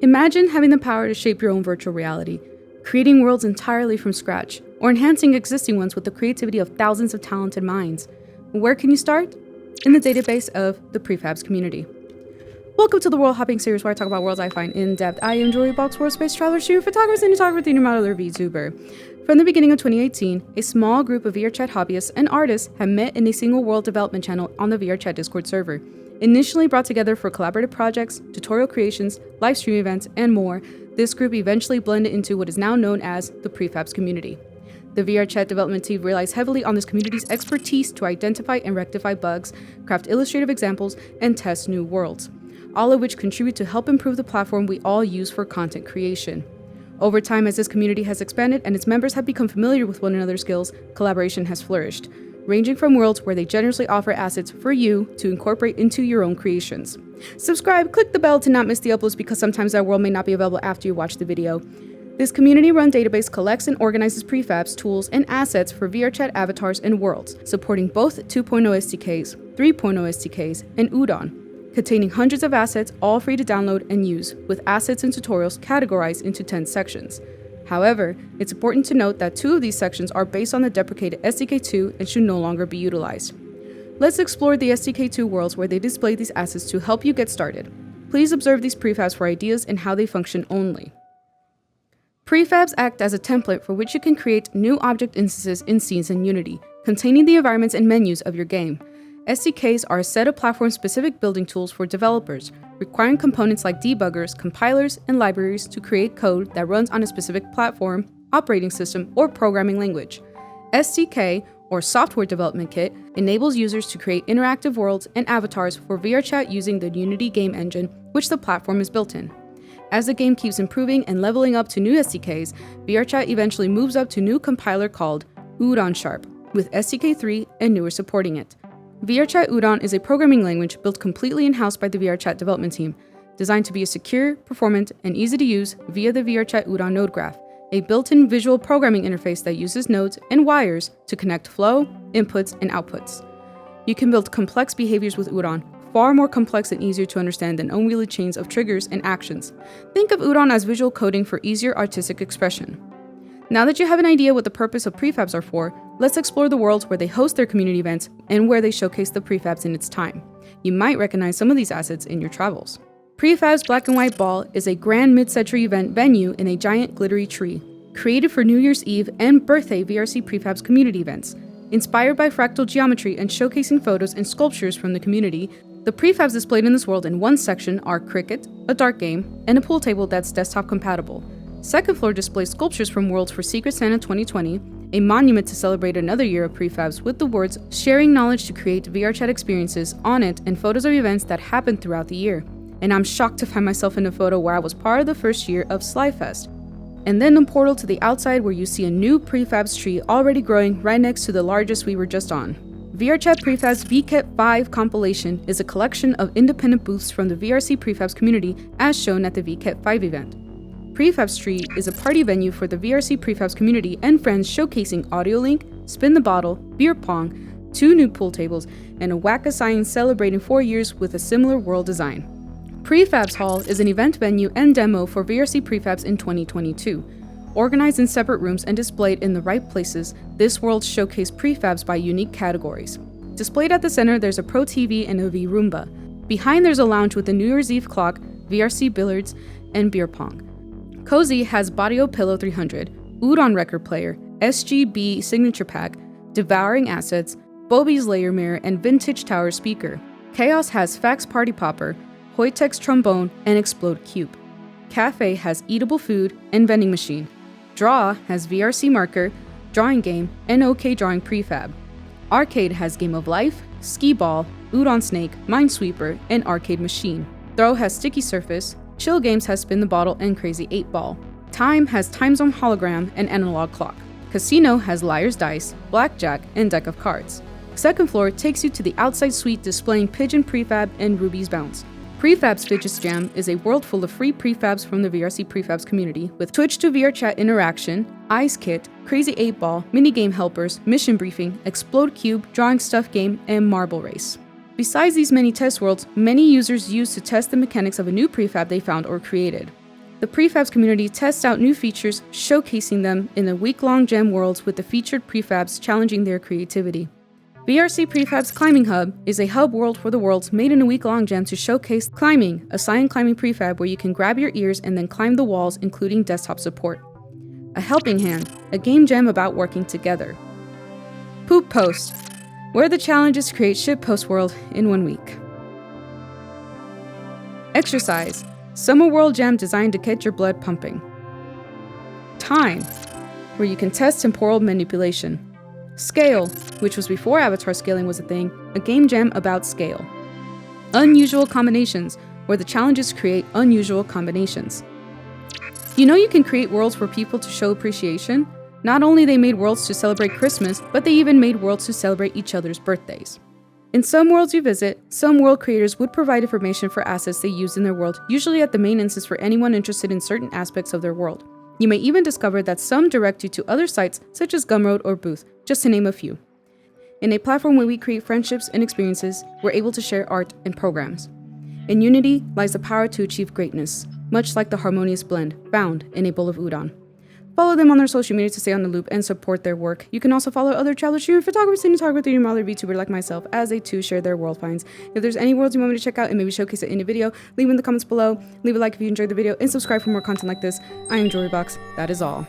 Imagine having the power to shape your own virtual reality, creating worlds entirely from scratch, or enhancing existing ones with the creativity of thousands of talented minds. Where can you start? In the database of the Prefabs Community. Welcome to the World Hopping series where I talk about worlds I find in depth. I am Jory Box, world space traveler, streamer, photographer, cinematographer, theater modeler, VTuber. From the beginning of 2018, a small group of VRChat hobbyists and artists have met in a single world development channel on the VRChat Discord server. Initially brought together for collaborative projects, tutorial creations, live stream events, and more, this group eventually blended into what is now known as the Prefabs Community. The VRChat development team relies heavily on this community's expertise to identify and rectify bugs, craft illustrative examples, and test new worlds, all of which contribute to help improve the platform we all use for content creation. Over time, as this community has expanded and its members have become familiar with one another's skills, collaboration has flourished, ranging from worlds where they generously offer assets for you to incorporate into your own creations. Subscribe, click the bell to not miss the uploads because sometimes that world may not be available after you watch the video. This community-run database collects and organizes prefabs, tools, and assets for VRChat avatars and worlds, supporting both 2.0 SDKs, 3.0 SDKs, and Udon, containing hundreds of assets all free to download and use, with assets and tutorials categorized into 10 sections. However, it's important to note that 2 of these sections are based on the deprecated SDK2 and should no longer be utilized. Let's explore the SDK2 worlds where they display these assets to help you get started. Please observe these prefabs for ideas and how they function only. Prefabs act as a template for which you can create new object instances in scenes in Unity, containing the environments and menus of your game. SDKs are a set of platform-specific building tools for developers, requiring components like debuggers, compilers, and libraries to create code that runs on a specific platform, operating system, or programming language. SDK, or Software Development Kit, enables users to create interactive worlds and avatars for VRChat using the Unity game engine, which the platform is built in. As the game keeps improving and leveling up to new SDKs, VRChat eventually moves up to a new compiler called Udon Sharp, with SDK3 and newer supporting it. VRChat Udon is a programming language built completely in-house by the VRChat development team, designed to be secure, performant, and easy to use via the VRChat Udon node graph, a built-in visual programming interface that uses nodes and wires to connect flow, inputs, and outputs. You can build complex behaviors with Udon, far more complex and easier to understand than unwieldy chains of triggers and actions. Think of Udon as visual coding for easier artistic expression. Now that you have an idea what the purpose of prefabs are for, let's explore the worlds where they host their community events and where they showcase the prefabs in its time. You might recognize some of these assets in your travels. Prefabs Black and White Ball is a grand mid-century event venue in a giant glittery tree, created for New Year's Eve and birthday VRCPrefabs community events. Inspired by fractal geometry and showcasing photos and sculptures from the community, the prefabs displayed in this world in one section are Cricket, a dart game, and a pool table that's desktop compatible. Second floor displays sculptures from Worlds for Secret Santa 2020, a monument to celebrate another year of prefabs with the words "Sharing knowledge to create VRChat experiences" on it and photos of events that happened throughout the year. And I'm shocked to find myself in a photo where I was part of the first year of Slyfest. And then a portal to the outside where you see a new prefabs tree already growing right next to the largest we were just on. VRChat Prefabs VCat 5 compilation is a collection of independent booths from the VRCPrefabs community as shown at the VCat 5 event. Prefabs Tree is a party venue for the VRCPrefabs community and friends showcasing Audio Link, Spin the Bottle, Beer Pong, 2 new pool tables, and a Whack-A-Sign celebrating 4 years with a similar world design. Prefabs Hall is an event venue and demo for VRCPrefabs in 2022. Organized in separate rooms and displayed in the right places, this world showcased prefabs by unique categories. Displayed at the center, there's a Pro TV and a V-Roomba. Behind there's a lounge with a New Year's Eve clock, VRC billiards, and beer pong. Cozy has Bodio Pillow 300, Udon record player, SGB signature pack, devouring assets, Bobby's layer mirror, and vintage tower speaker. Chaos has Fax Party Popper, Hoytex trombone, and Explode Cube. Cafe has eatable food and vending machine. Draw has VRC marker, drawing game, and OK Drawing prefab. Arcade has Game of Life, Skee Ball, Udon Snake, Minesweeper, and Arcade Machine. Throw has Sticky Surface. Chill Games has Spin the Bottle and Crazy 8 Ball. Time has Time Zone Hologram and Analog Clock. Casino has Liar's Dice, Blackjack, and Deck of Cards. Second floor takes you to the outside suite displaying Pigeon Prefab and Ruby's Bounce. Prefabs Fidget Jam is a world full of free prefabs from the VRCPrefabs community with Twitch to VRChat interaction, Ice Kit, Crazy 8 Ball, minigame helpers, mission briefing, Explode Cube, drawing stuff game, and marble race. Besides these many test worlds, many users use to test the mechanics of a new prefab they found or created. The Prefabs community tests out new features, showcasing them in the week-long gem worlds with the featured prefabs challenging their creativity. VRCPrefabs Climbing Hub is a hub world for the worlds made in a week-long gem to showcase climbing, a science climbing prefab where you can grab your ears and then climb the walls, including desktop support. A helping hand, a game gem about working together. Poop Post, where the challenge is to create shitpost world in 1 week. Exercise, summer world gem designed to get your blood pumping. Time, where you can test temporal manipulation. Scale, which was before avatar scaling was a thing, a game gem about scale. Unusual combinations, where the challenge is to create unusual combinations. You know you can create worlds for people to show appreciation? Not only they made worlds to celebrate Christmas, but they even made worlds to celebrate each other's birthdays. In some worlds you visit, some world creators would provide information for assets they use in their world, usually at the main instance for anyone interested in certain aspects of their world. You may even discover that some direct you to other sites such as Gumroad or Booth, just to name a few. In a platform where we create friendships and experiences, we're able to share art and programs. In unity lies the power to achieve greatness, much like the harmonious blend found in a bowl of udon. Follow them on their social media to stay on the loop and support their work. You can also follow other travel streamers, photographers, cinematographers, 3D modeler, VTuber like myself, as they too share their world finds. If there's any worlds you want me to check out and maybe showcase it in a video, leave in the comments below. Leave a like if you enjoyed the video and subscribe for more content like this. I am Jewelry Box. That is all.